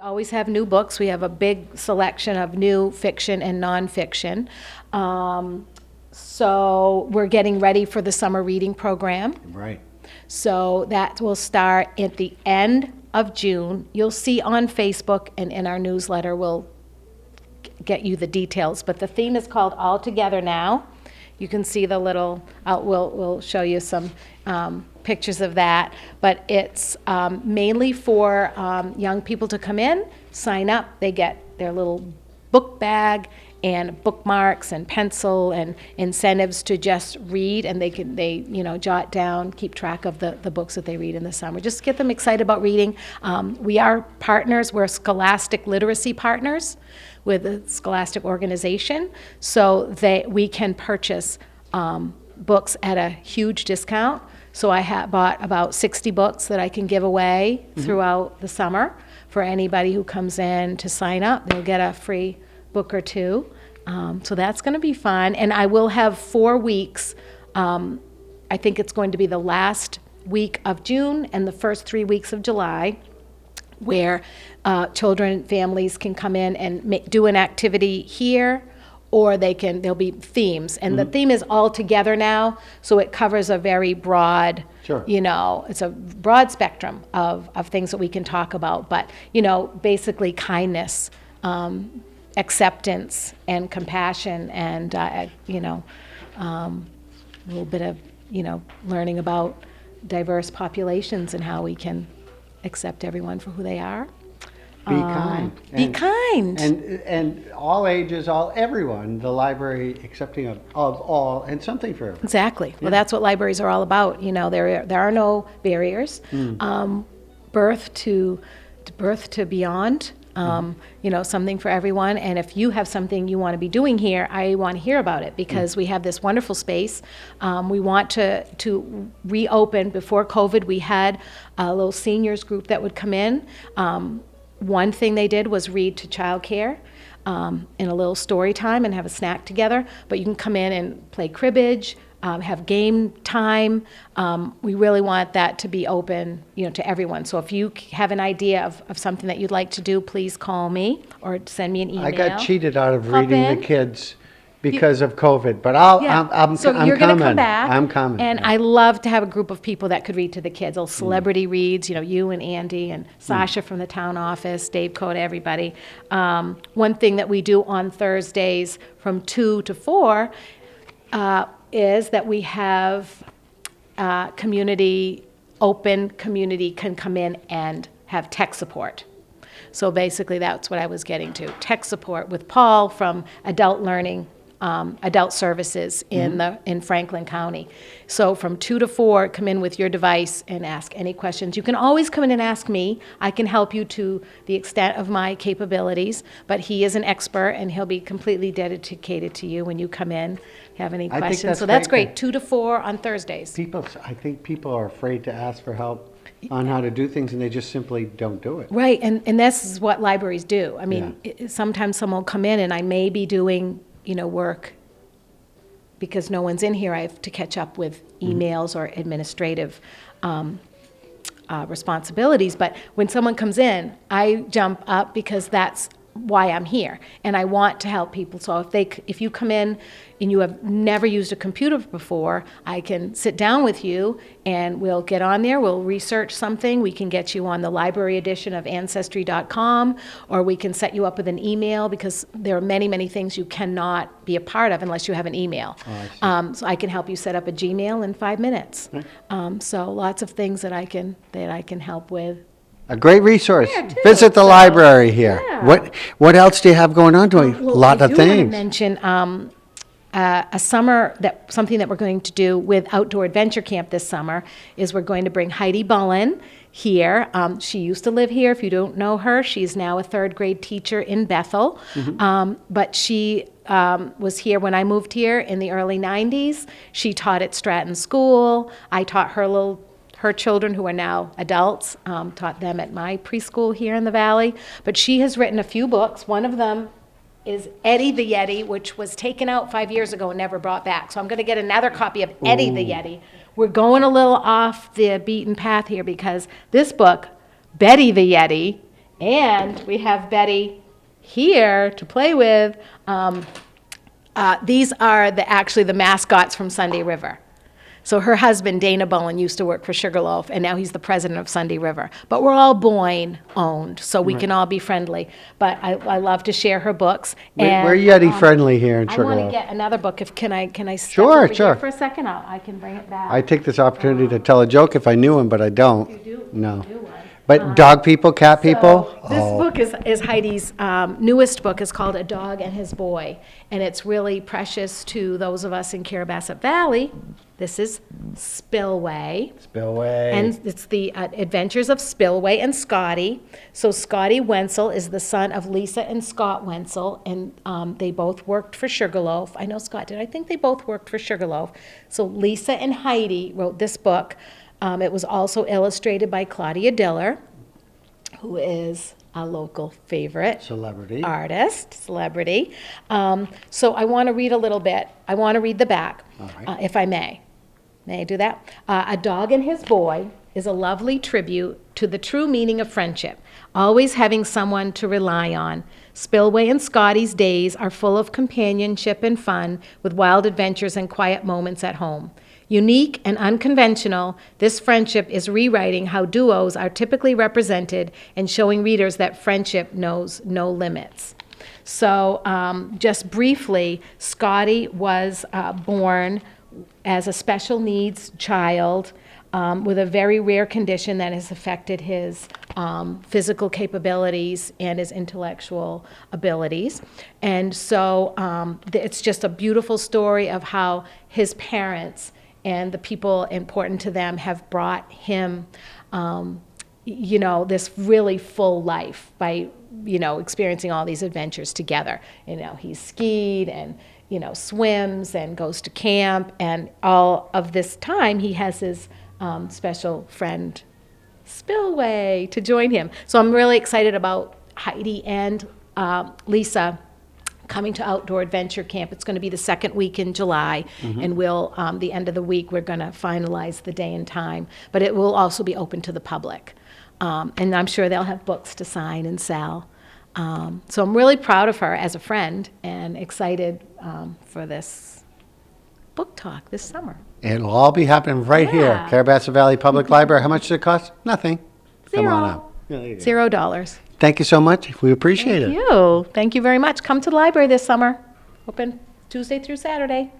always have new books. We have a big selection of new fiction and nonfiction. So we're getting ready for the summer reading program. Right. So that will start at the end of June. You'll see on Facebook and in our newsletter, we'll get you the details. But the theme is called All Together Now. You can see the little, we'll show you some pictures of that. But it's mainly for young people to come in, sign up. They get their little book bag and bookmarks and pencil and incentives to just read, and they jot down, keep track of the books that they read in the summer. Just get them excited about reading. We are partners. We're Scholastic Literacy Partners with the Scholastic organization, so we can purchase books at a huge discount. So I have bought about 60 books that I can give away throughout the summer for anybody who comes in to sign up. They'll get a free book or two. So that's going to be fun. And I will have 4 weeks. I think it's going to be the last week of June and the first 3 weeks of July, where children, families can come in and do an activity here, or there'll be themes. And the theme is All Together Now, so it covers a very broad, Sure. It's a broad spectrum of things that we can talk about. But, basically kindness, acceptance and compassion, and a little bit of learning about diverse populations and how we can accept everyone for who they are. Be kind. Be kind. And all ages, everyone, the library accepting of all, and something for everyone. Exactly. Well, that's what libraries are all about. There are no barriers. Birth to beyond. Something for everyone. And if you have something you want to be doing here, I want to hear about it, because we have this wonderful space. We want to reopen. Before COVID, we had a little seniors group that would come in. One thing they did was read to childcare in a little story time and have a snack together. But you can come in and play cribbage, have game time. We really want that to be open, to everyone. So if you have an idea of something that you'd like to do, please call me or send me an email. I got cheated out of Pop reading in. the kids because of COVID, but I'm So coming. you're going to come back. I'm coming. And I love to have a group of people that could read to the kids. Little celebrity reads, you and Andy and Sasha from the town office, Dave Coda, everybody. One thing that we do on Thursdays from 2 to 4 is that we have community can come in and have tech support. So basically that's what I was getting to. Tech support with Paul from Adult Learning, Adult Services in Franklin County. So from 2 to 4, come in with your device and ask any questions. You can always come in and ask me. I can help you to the extent of my capabilities, but he is an expert and he'll be completely dedicated to you when you come in, have any I think questions. that's So that's great. great, 2 to 4 on Thursdays. I think people are afraid to ask for help on how to do things, and they just simply don't do it. Right, and this is what libraries do. I mean, sometimes someone will come in and I may be doing work because no one's in here. I have to catch up with emails or administrative responsibilities. But when someone comes in, I jump up because that's why I'm here, and I want to help people. So if you come in and you have never used a computer before, I can sit down with you and we'll get on there, we'll research something, we can get you on the library edition of Ancestry.com, or we can set you up with an email, because there are many, many things you cannot be a part of unless you have an email. So I can help you set up a Gmail in 5 minutes. So lots of things that I can help with. A great resource. Yeah, too. Visit the So, library here. yeah. What else do you have going on? Doing a lot of I do want to things. mention something that we're going to do with Outdoor Adventure Camp this summer is we're going to bring Heidi Bullen here. She used to live here. If you don't know her, she's now a 3rd grade teacher in Bethel. But she was here when I moved here in the early 90s. She taught at Stratton School. I taught her children, who are now adults, taught them at my preschool here in the Valley. But she has written a few books. One of them is Eddie the Yeti, which was taken out 5 years ago and never brought back. So I'm going to get another copy of Eddie the Yeti. We're going a little off the beaten path here, because this book, Betty the Yeti, And we have Betty here to play with. These are actually the mascots from Sunday River. So her husband, Dana Bowen, used to work for Sugarloaf, and now he's the president of Sunday River. But we're all Boyne owned, so we can all be friendly. But I love to share her books. And, We're Yeti friendly here in I want to Sugarloaf. get another book. Can I step Sure, over here sure. for a second? I can bring it back. I take this opportunity to tell a joke if I knew him, but I don't. You do? No. You do one. But dog people, cat people? So this book is Heidi's newest book. Is called A Dog and His Boy, and it's really precious to those of us in Carrabassett Valley. This is Spillway. Spillway. And it's the adventures of Spillway and Scotty. So Scotty Wenzel is the son of Lisa and Scott Wenzel, and they both worked for Sugarloaf. I know Scott did. I think they both worked for Sugarloaf. So Lisa and Heidi wrote this book. It was also illustrated by Claudia Diller, who is a local favorite. Celebrity. Celebrity. So I want to read a little bit. I want to read the back, All right. if I may. May I do that? A Dog and His Boy is a lovely tribute to the true meaning of friendship, always having someone to rely on. Spillway and Scotty's days are full of companionship and fun, with wild adventures and quiet moments at home. Unique and unconventional, this friendship is rewriting how duos are typically represented and showing readers that friendship knows no limits. So just briefly, Scotty was born as a special needs child with a very rare condition that has affected his physical capabilities and his intellectual abilities. And so it's just a beautiful story of how his parents and the people important to them have brought him, this really full life by, experiencing all these adventures together. He's skied and, swims and goes to camp, and all of this time he has his special friend Spillway to join him. So I'm really excited about Heidi and Lisa coming to Outdoor Adventure Camp. It's going to be the second week in July, and we'll, the end of the week, we're going to finalize the day and time. But it will also be open to the public. And I'm sure they'll have books to sign and sell. So I'm really proud of her as a friend and excited for this book talk this summer. It'll all be happening right here, Yeah. Carrabassett Valley Public Library. How much does it cost? Nothing. Come on Zero. up. Yeah, there you go. $0. Thank you so much. We appreciate it. Thank you. Thank you very much. Come to the library this summer. Open Tuesday through Saturday.